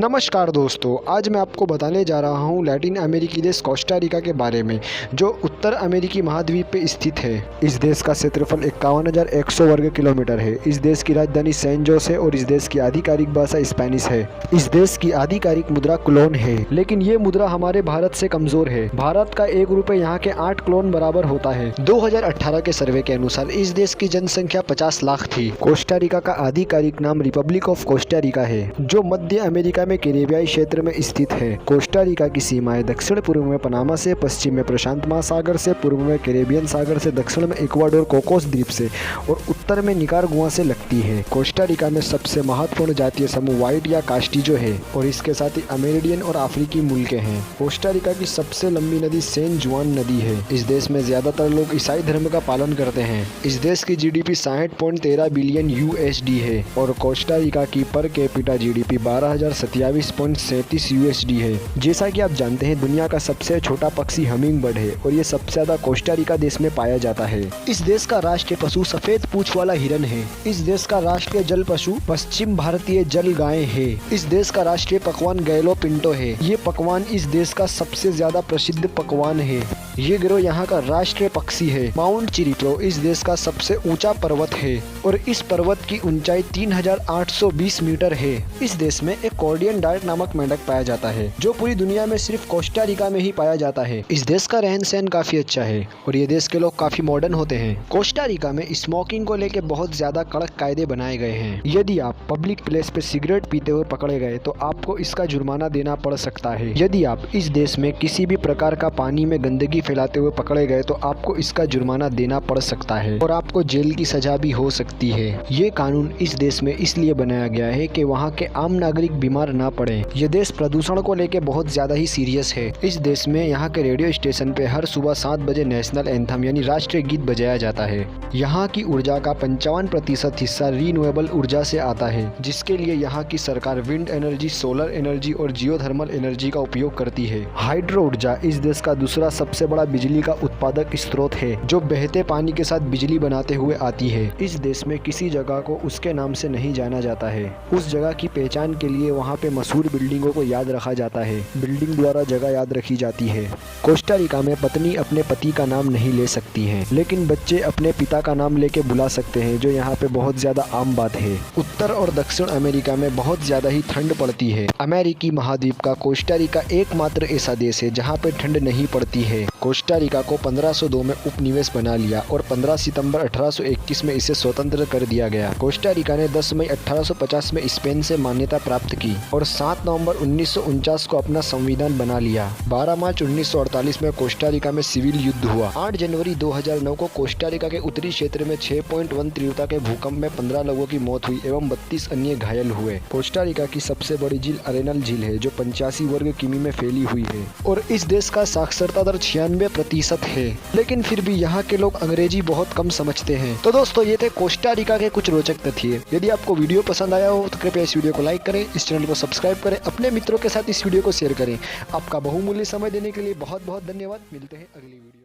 नमस्कार दोस्तों, आज मैं आपको बताने जा रहा हूँ लैटिन अमेरिकी देश कोस्टा रिका के बारे में, जो उत्तर अमेरिकी महाद्वीप पे स्थित है। इस देश का क्षेत्रफल 51,100 वर्ग किलोमीटर है। इस देश की राजधानी सैन जोस है और इस देश की आधिकारिक भाषा स्पेनिश है। इस देश की आधिकारिक मुद्रा क्लोन है, लेकिन ये मुद्रा हमारे भारत से कमजोर है। भारत का 1 रुपए यहाँ के 8 क्लोन बराबर होता है। 2018 के सर्वे के अनुसार इस देश की जनसंख्या 50 लाख थी। कोस्टा रिका का आधिकारिक नाम रिपब्लिक ऑफ कोस्टा रिका है, जो मध्य अमेरिका में कैरेबियाई क्षेत्र में स्थित है। कोस्टा रिका की सीमाएं दक्षिण पूर्व में पनामा से, पश्चिम में प्रशांत महासागर से, पूर्व में कैरेबियन सागर से, दक्षिण में इक्वाडोर कोकोस द्वीप से और उत्तर में निकारागुआ से लगती है। कोस्टा रिका में सबसे महत्वपूर्ण जातीय समूह व्हाइट या कास्टिजो है और इसके साथ ही अमेरिडियन और अफ्रीकी मूल के हैं। कोस्टा रिका की सबसे लंबी नदी सैन जुआन नदी है। इस देश में ज्यादातर लोग ईसाई धर्म का पालन करते हैं। इस देश की जीडीपी 60.13 बिलियन यूएसडी है और कोस्टा रिका की पर कैपिटा जीडीपी 12,027.37 यूएसडी है। जैसा कि आप जानते हैं, दुनिया का सबसे छोटा पक्षी हमिंग बर्ड है और ये सबसे ज्यादा कोस्टा रिका देश में पाया जाता है। इस देश का राष्ट्रीय पशु सफेद पूंछ वाला हिरन है। इस देश का राष्ट्रीय जल पशु पश्चिम भारतीय जल गाय है। इस देश का राष्ट्रीय पकवान गैलो पिंटो है। ये पकवान इस देश का सबसे ज्यादा प्रसिद्ध पकवान है। ये गिरोह यहाँ का राष्ट्रीय पक्षी है। माउंट चिरिप्रो इस देश का सबसे ऊंचा पर्वत है और इस पर्वत की ऊंचाई 3,820 मीटर है। इस देश में एक कॉर्डियन डार्ट नामक मेंढक पाया जाता है, जो पूरी दुनिया में सिर्फ कोस्टा रिका में ही पाया जाता है। इस देश का रहन सहन काफी अच्छा है और ये देश के लोग काफी मॉडर्न होते हैं। कोस्टा रिका में स्मोकिंग को लेकर बहुत ज्यादा कड़क कायदे बनाए गए हैं। यदि आप पब्लिक प्लेस पे सिगरेट पीते हुए पकड़े गए तो आपको इसका जुर्माना देना पड़ सकता है। यदि आप इस देश में किसी भी प्रकार का पानी में गंदगी फैलाते हुए पकड़े गए तो आपको इसका जुर्माना देना पड़ सकता है और आपको जेल की सजा भी हो सकती है। ये कानून इस देश में इसलिए बनाया गया है कि वहाँ के आम नागरिक बीमार ना पड़े। ये देश प्रदूषण को लेके बहुत ज्यादा ही सीरियस है। इस देश में यहाँ के रेडियो स्टेशन पे हर सुबह 7 बजे नेशनल एंथम यानी राष्ट्रीय गीत बजाया जाता है। यहाँ की ऊर्जा का 55% हिस्सा रिन्यूएबल ऊर्जा से आता है, जिसके लिए यहाँ की सरकार विंड एनर्जी, सोलर एनर्जी और जियोथर्मल एनर्जी का उपयोग करती है। हाइड्रो ऊर्जा इस देश का दूसरा सबसे बड़ा बिजली का उत्पादक स्रोत है, जो बहते पानी के साथ बिजली बनाते हुए आती है। इस देश में किसी जगह को उसके नाम से नहीं जाना जाता है। उस जगह की पहचान के लिए वहाँ पे मशहूर बिल्डिंगों को याद रखा जाता है। बिल्डिंग द्वारा जगह याद रखी जाती है। कोस्टा रिका में पत्नी अपने पति का नाम नहीं ले सकती है, लेकिन बच्चे अपने पिता का नाम लेके बुला सकते हैं, जो यहाँ पे बहुत ज्यादा आम बात है। उत्तर और दक्षिण अमेरिका में बहुत ज्यादा ही ठंड पड़ती है। अमेरिकी महाद्वीप का कोस्टा रिका एकमात्र ऐसा देश है जहाँ पे ठंड नहीं पड़ती है। कोस्टा रिका को 1502 में उपनिवेश बना लिया और 15 सितंबर 1821 में इसे स्वतंत्र कर दिया गया। कोस्टा रिका ने 10 मई 1850 में स्पेन से मान्यता प्राप्त की और 7 नवंबर 1949 को अपना संविधान बना लिया। 12 मार्च 1948 में कोस्टा रिका में सिविल युद्ध हुआ। 8 जनवरी 2009 को कोस्टा रिका के उत्तरी क्षेत्र में 6.1 तीव्रता के भूकंप में 15 लोगों की मौत हुई एवं 32 अन्य घायल हुए। कोस्टा रिका की सबसे बड़ी झील अरेनल झील है, जो 85 वर्ग किमी में फैली हुई है और इस देश का साक्षरता दर 96% है। लेकिन फिर भी यहाँ के लोग अंग्रेजी बहुत कम समझते हैं। तो दोस्तों, ये थे कोस्टा रिका के कुछ रोचक तथ्य। यदि आपको वीडियो पसंद आया हो तो कृपया इस वीडियो को लाइक करें, इस चैनल को सब्सक्राइब करें, अपने मित्रों के साथ इस वीडियो को शेयर करें। आपका बहुमूल्य समय देने के लिए बहुत बहुत धन्यवाद। मिलते हैं अगली वीडियो।